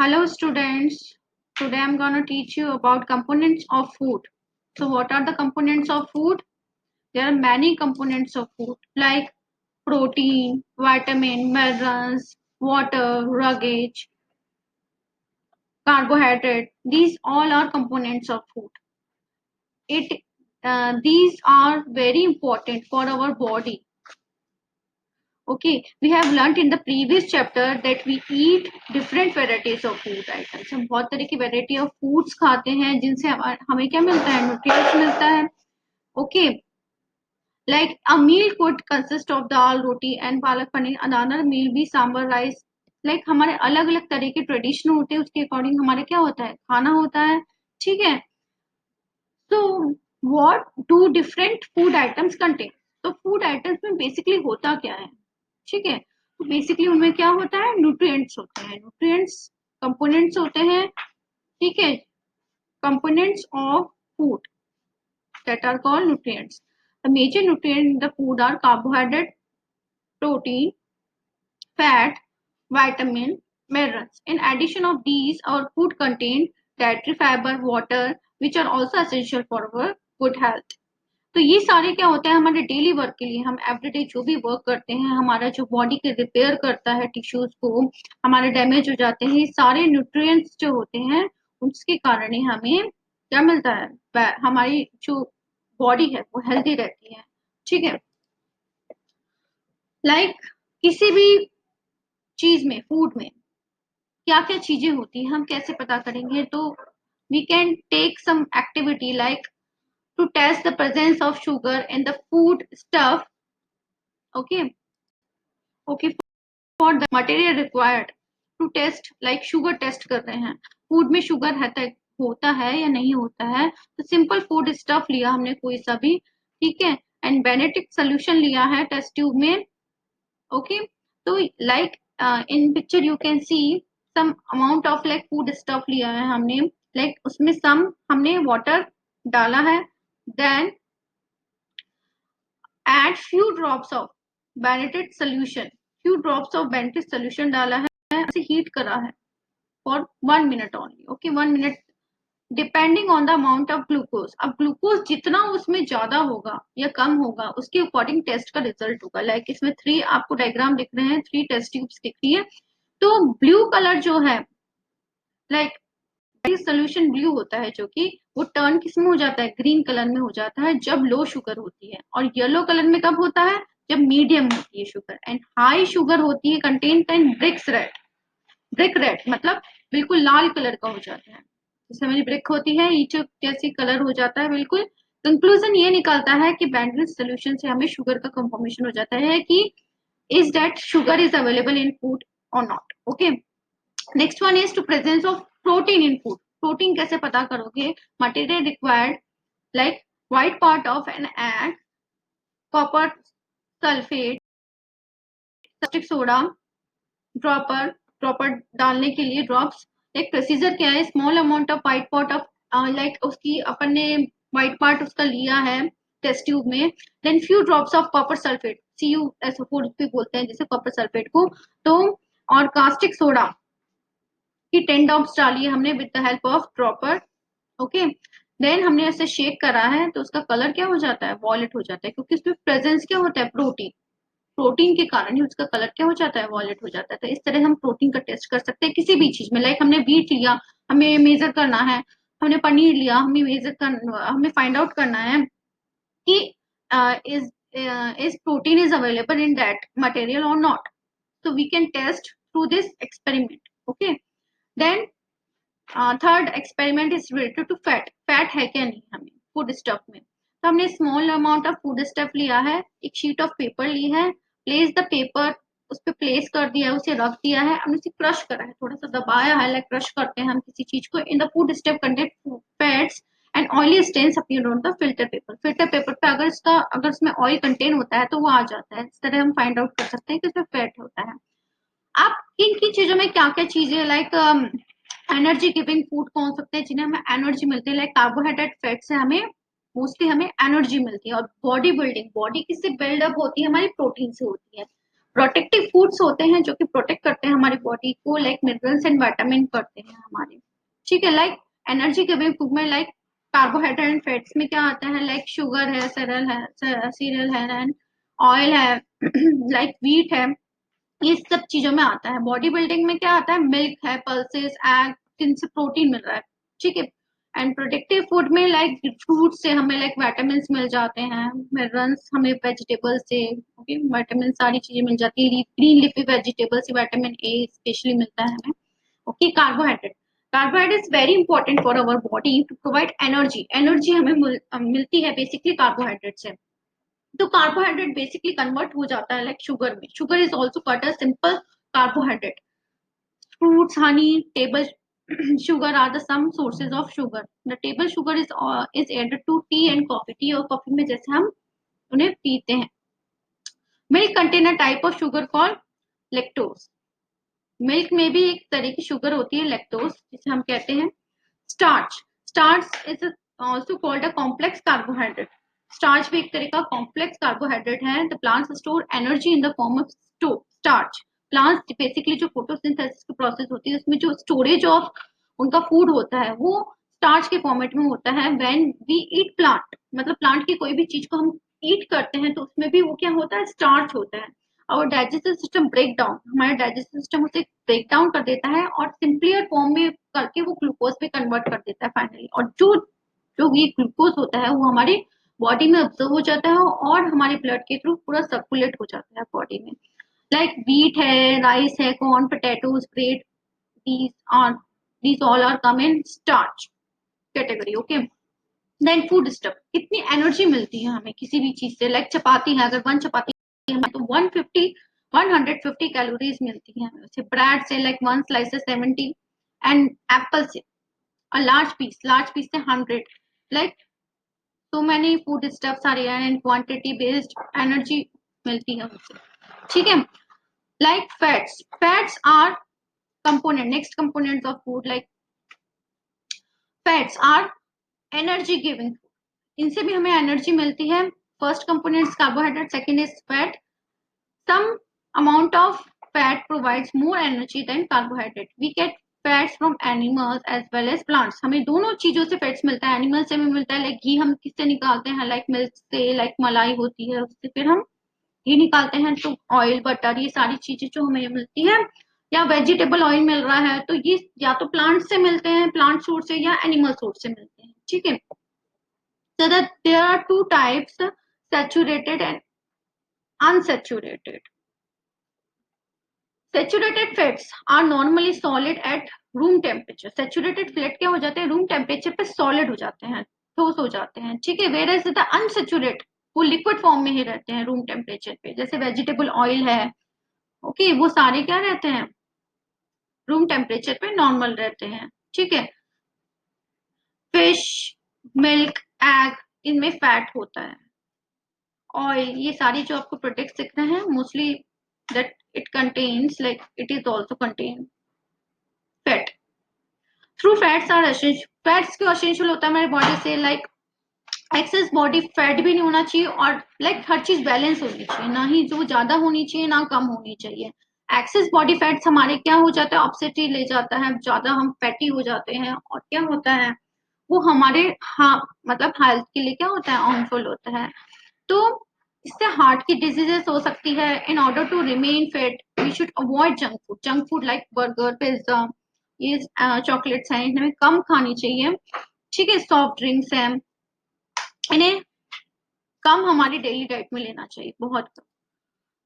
Hello students, today I'm gonna teach you about components of food. So what are the components of food? There are many components of food like protein, vitamin, minerals, water, luggage, carbohydrate. These all are components of food. These are very important for our body. Okay, we have learnt in the previous chapter that we eat different varieties of food items. हम बहुत तरह की variety of foods खाते हैं जिनसे हमें क्या मिलता है, nutrients मिलता है. Okay, like a meal could consist of dal, roti and palak paneer. Another meal भी सांबर rice. Like हमारे अलग अलग तरह के ट्रेडिशन होते हैं, उसके अकॉर्डिंग हमारे क्या होता है, खाना होता है. ठीक है. So what do different food items contain? तो food items में basically होता क्या है? ठीक है, तो बेसिकली उनमें क्या होता है, न्यूट्रिएंट्स होते हैं. न्यूट्रिएंट्स कंपोनेंट्स होते हैं. ठीक है, components of food that are called nutrients. The major nutrients in the food are carbohydrate, protein, fat, vitamin, minerals. In addition of these, our food contain dietary fiber, water, which are also essential for our good health. तो ये सारे क्या होता है हमारे daily work के लिए. हम एवरीडे जो भी वर्क करते हैं, हमारा जो बॉडी के रिपेयर करता है टिश्यूज को, हमारे डैमेज हो जाते हैं, ये सारे न्यूट्रिएंट्स जो होते हैं उसके कारण ही हमें क्या मिलता है, हमारी जो बॉडी है वो हेल्दी रहती है. ठीक है, लाइक किसी भी चीज में, फूड में क्या क्या चीजें होती हैं हम कैसे पता करेंगे. तो we can take some activity like to test the presence of sugar in the food stuff. Okay, okay, for the material required to test, like sugar test कर रहे हैं, फूड में शुगर होता है या नहीं होता है. तो सिंपल फूड स्टफ लिया हमने कोई सा भी. ठीक है, एंड बेनेटिक सोल्यूशन लिया है टेस्ट ट्यूब में. ओके, तो like in picture you can see some amount of like food stuff लिया है हमने. लाइक उसमें सम हमने वाटर डाला है, then add few drops of beneted solution, few drops of beneted solution डाला है, इसे हीट करा है for 1 minute only. Okay, 1 minute depending on the amount of glucose. अब ग्लूकोज जितना उसमें ज्यादा होगा या कम होगा उसके अकॉर्डिंग टेस्ट का रिजल्ट होगा. लाइक इसमें 3 आपको डायग्राम दिख रहे हैं, 3 टेस्ट ट्यूब्स दिख रही है. तो ब्लू कलर जो है, लाइक सोल्यूशन ब्लू होता है, जो कि वो टर्न किस में हो जाता है, ग्रीन कलर में हो जाता है जब लो शुगर होती है. और येलो कलर में कब होता है, जब मीडियम होती है शुगर. एंड हाई शुगर होती है contain and bricks red. Brick red मतलब बिल्कुल लाल कलर का हो जाता है. जैसे हमारी ब्रिक होती है, ईच जैसी कलर हो जाता है बिल्कुल. कंक्लूजन ये निकलता है कि बैंडेड सोल्यूशन से हमें शुगर का कंफर्मेशन हो जाता है कि is that sugar is available in food और not. Okay, next one is to presence of protein in food. Protein कैसे पता करोगे, material required like white part of an egg, copper sulphate, caustic soda, dropper, dropper डालने के लिए drops. एक procedure क्या है, small amount of white part of like उसकी अपन ने व्हाइट पार्ट उसका लिया है टेस्ट ट्यूब में, then few drops of copper sulphate, CuSO4 भी बोलते हैं जैसे कॉपर सल्फेट को. तो और कास्टिक सोडा की 10 ड्रॉप्स डाली है हमने with the help of dropper. Okay, then हमने ऐसे शेक करा है तो उसका कलर क्या हो जाता है, वॉयलेट हो जाता है, क्योंकि उसमें प्रेजेंस क्या होता है, प्रोटीन. प्रोटीन के कारण ही उसका कलर क्या हो जाता है, वॉयलेट हो जाता है. तो इस तरह हम प्रोटीन का टेस्ट कर सकते हैं किसी भी चीज में. लाइक हमने व्हीट लिया, हमें मेजर करना है. हमने पनीर लिया, हमें फाइंड आउट करना है कि is protein is available in that material और not. so we can test through this experiment. Okay, then third experiment is related to fat. Fat है क्या नहीं हमें फूड स्टफ में. तो हमने small amount of food stuff लिया है, एक शीट ऑफ पेपर ली है, प्लेस द पेपर, उस पर प्लेस कर दिया है, उसे रख दिया है, हमने उसे क्रश करा है, थोड़ा सा दबाया है, लाइक क्रश करते हैं हम किसी चीज को. In the food stuff content fats and oily stains appear on the filter paper. Filter paper पे अगर इसमें ऑयल कंटेन होता है तो वो आ जाता है. इस तरह हम फाइंड आउट कर सकते हैं कि इसमें फैट होता है. आप किन किन चीजों में क्या क्या चीजें लाइक एनर्जी गिविंग फूड कौन सकते हैं जिन्हें हमें एनर्जी मिलती है, लाइक कार्बोहाइड्रेट फैट से हमें मोस्टली हमें एनर्जी मिलती है. और बॉडी बिल्डिंग, बॉडी किससे बिल्डअप होती है, हमारी प्रोटीन से होती है. प्रोटेक्टिव फूड्स होते हैं जो कि प्रोटेक्ट करते हैं हमारी बॉडी को, लाइक मिनरल्स एंड विटामिन करते हैं हमारे, ठीक है। लाइक एनर्जी के फूड में लाइक कार्बोहाइड्रेट एंड फैट्स में क्या आता है, लाइक शुगर है, सीरियल है एंड ऑयल है लाइक व्हीट है, ये सब चीजों में आता है। बॉडी बिल्डिंग में क्या आता है, मिल्क है, पल्सेस, एग, जिनसे प्रोटीन मिल रहा है, ठीक है। एंड प्रोटेक्टिव फूड में लाइक फ्रूट से हमें लाइक विटामिन मिल जाते हैं, मिनरल्स हमें वेजिटेबल से, ओके, विटामिन सारी चीजें मिल जाती है, ग्रीन लीफी वेजिटेबल से विटामिन ए स्पेशली मिलता है हमें, okay. Carbohydrate, carbohydrate is very important for our body to provide energy, energy हमें मिलती है बेसिकली कार्बोहाइड्रेट से। तो कार्बोहाइड्रेट बेसिकली कन्वर्ट हो जाता है लाइक शुगर में, sugar is also called a simple carbohydrate. Fruits, honey, table sugar are the some sources of sugar. The table sugar is added to tea and coffee. Tea और coffee में जैसे हम उन्हें पीते हैं. Milk contain a type of sugar called lactose. Milk में भी एक तरह की शुगर होती है लैक्टोज, जिसे हम कहते हैं starch. Starch is also called a complex carbohydrate. Starch भी एक तरह का कॉम्प्लेक्स कार्बोहाइड्रेट है. The plants store energy in the form of starch. Plants basically जो फोटोसिंथेसिस की प्रोसेस होती है उसमें जो स्टोरेज ऑफ उनका फूड होता है वो स्टार्च के फॉर्मेट में होता है. व्हेन वी ईट प्लांट, मतलब प्लांट की कोई भी चीज को हम ईट करते हैं तो उसमें भी वो क्या होता है, स्टार्च होता है. और डाइजेस्टिव सिस्टम ब्रेक डाउन, हमारा डाइजेस्टिव सिस्टम उसे ब्रेक डाउन कर देता है और सिंपलियर फॉर्म में करके वो ग्लूकोज पे कन्वर्ट कर देता है फाइनली. और जो जो ये ग्लूकोज होता है वो हमारी बॉडी में ऑब्जर्व हो जाता है और हमारे ब्लड के थ्रू पूरा सर्कुलेट हो जाता है बॉडी में. लाइक व्हीट है, राइस है, corn, potatoes, bread, these are these all are come in starch category, okay. Then food stuff, कितनी एनर्जी मिलती है हमें किसी भी चीज से. लाइक चपाती है, अगर वन चपाती है हमें तो 150 कैलोरीज मिलती है हमें उसे. ब्रेड से like one slice 70, and apple से लार्ज पीस से 100. Like so many food stuffs are and quantity based energy मिलती है उनसे, ठीक है. Like fats are component, next components of food, like fats are energy giving. इनसे भी हमें एनर्जी मिलती है. First components carbohydrate, second is fat. Some amount of fat provides more energy than carbohydrate. We get fats from animals as well as plants. हमें दोनों चीजों से fats मिलता है. एनिमल से भी मिलता है, लाइक घी हम किससे निकालते हैं, लाइक मिल्क से, लाइक मलाई होती है उससे फिर हम घी निकालते हैं. तो ऑयल, बटर, ये सारी चीजें जो हमें मिलती है, या वेजिटेबल ऑयल मिल रहा है तो ये या तो प्लांट से मिलते हैं, प्लांट सोर्स से, या एनिमल सोर्स से मिलते हैं, ठीक है. So that there are two types, saturated and unsaturated. Saturated fats are normally solid at room temperature. Saturated fat क्या हो जाते हैं, रूम टेम्परेचर पे सॉलिड हो जाते हैं, ठोस हो जाते हैं, ठीक है. वेयर द अनसेचुरेट, वो लिक्विड फॉर्म में ही रहते हैं रूम टेम्परेचर पे. जैसे वेजिटेबल ऑयल है, ओके, वो सारे क्या रहते हैं, रूम टेम्परेचर पे नॉर्मल रहते हैं, ठीक है. फिश, मिल्क, एग, इनमें फैट होता है. ऑयल, ये सारी जो आपको प्रोडक्ट्स दिख रहे हैं mostly that it contains, like it is also contain fat. Through fats are essential. Fats क्यों एसेंशियल होता है हमारी बॉडी से, लाइक एक्सेस बॉडी फैट भी नहीं होना चाहिए और लाइक हर चीज बैलेंस होनी चाहिए, ना ही जो ज्यादा होनी चाहिए ना कम होनी चाहिए. एक्सेस बॉडी फैट्स हमारे क्या हो जाता है, ऑब्सेसिटी ले जाता है, ज्यादा हम फैटी हो जाते हैं और क्या होता है वो हमारे, हाँ, मतलब हेल्थ के लिए क्या होता है, हार्मफुल होता है. तो इससे हार्ट की डिजीजेस हो सकती है. In order to remain fit we should avoid junk food like burger, pizza, ये चॉकलेट्स हैं, इन्हें कम खानी चाहिए, ठीक है. सॉफ्ट ड्रिंक्स हैं, इन्हें कम हमारी डेली डाइट में लेना चाहिए, बहुत कम.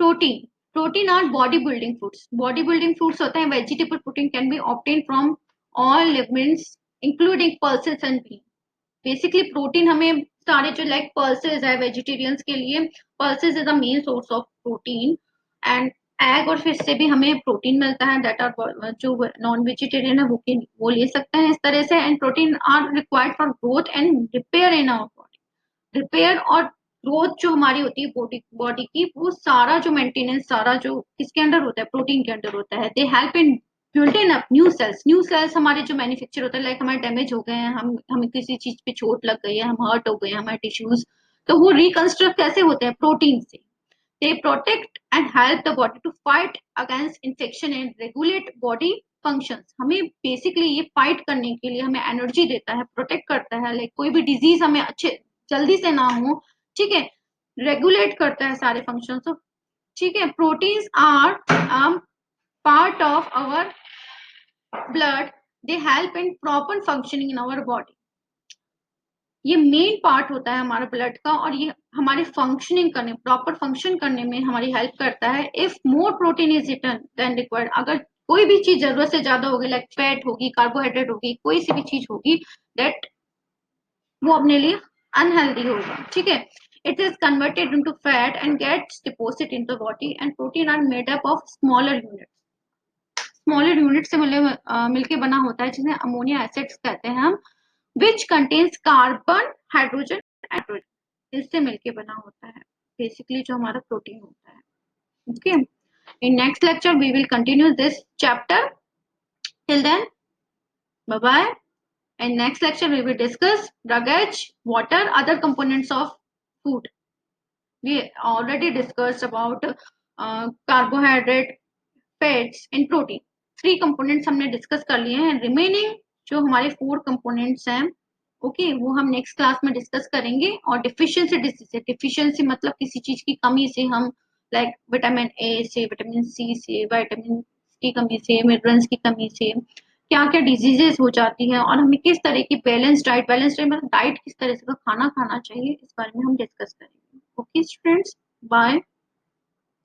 Protein, protein are body building foods. Body building foods होते हैं vegetable protein can be obtain from all legumes including pulses and bean. Basically protein हमें सारे जो लाइक पल्सेस है वेजिटेरियंस के लिए, pulses is the main source of protein. And egg और fish से भी हमें प्रोटीन मिलता है. दैट आर जो नॉन वेजिटेरियन है वो ले सकते हैं इस तरह से. And protein are required for growth and repair in our body. Repair और ग्रोथ जो हमारी होती है बॉडी की, वो सारा जो मेंटेनेंस सारा जो किसके अंडर होता है, प्रोटीन के अंडर होता है. दे हेल्प इन building up new sales. New sales हमारे जो मैन्युफैक्चर होता है, लाइक हमारे डैमेज हो गए हैं, हमें किसी चीज पे चोट लग गई है, हम हर्ट हो गए हैं, हमारे टिश्यूज, तो वो रिकंस्ट्रक्ट कैसे होते हैं, प्रोटीन से. They protect and help the body to fight against infection and regulate body functions. हमें बेसिकली ये फाइट करने के लिए हमें एनर्जी देता है, प्रोटेक्ट करता है, लाइक कोई भी डिजीज हमें अच्छे जल्दी से ना हो, ठीक है, रेगुलेट करता है सारे फंक्शंस, ठीक है। Proteins are part of our blood, they help in proper functioning in our body. ये मेन पार्ट होता है हमारा ब्लड का और ये हमारी फंक्शनिंग करने, प्रॉपर फंक्शन करने में हमारी हेल्प करता है। If more protein is eaten then required, अगर कोई भी चीज जरूरत से ज्यादा होगी, लाइक फैट होगी, कार्बोहाइड्रेट होगी, कोई सी भी चीज होगी, दैट वो अपने लिए अनहेल्दी होगा, ठीक है। It is converted into fat and gets deposit in the body and protein are made up of smaller unit, smaller unit से मिलके बना होता है, जिन्हें अमोनिया एसिड्स कहते हैं हम, which contains carbon, hydrogen, hydrogen, इससे मिलके बना होता है बेसिकली जो हमारा प्रोटीन होता है। Okay, in next lecture we will continue this chapter, till then bye bye. In next lecture we will discuss luggage, water, other components of food. We already discussed about carbohydrate, fats and protein, three components हमने discuss कर लिए हैं। Remaining जो हमारे four components हैं, okay, वो हम next class में डिस्कस करेंगे। और डिफिशियंसी डिसीज है, डिफिशियंसी मतलब किसी चीज की कमी से हम, लाइक विटामिन ए से, विटामिन सी से, विटामिन की कमी से, मिनरल्स की कमी से क्या क्या डिजीजेस हो जाती हैं, और हमें किस तरह की बैलेंस डाइट मतलब डाइट किस तरह से का खाना खाना चाहिए, इस बारे में हम डिस्कस करेंगे। Okay students, bye.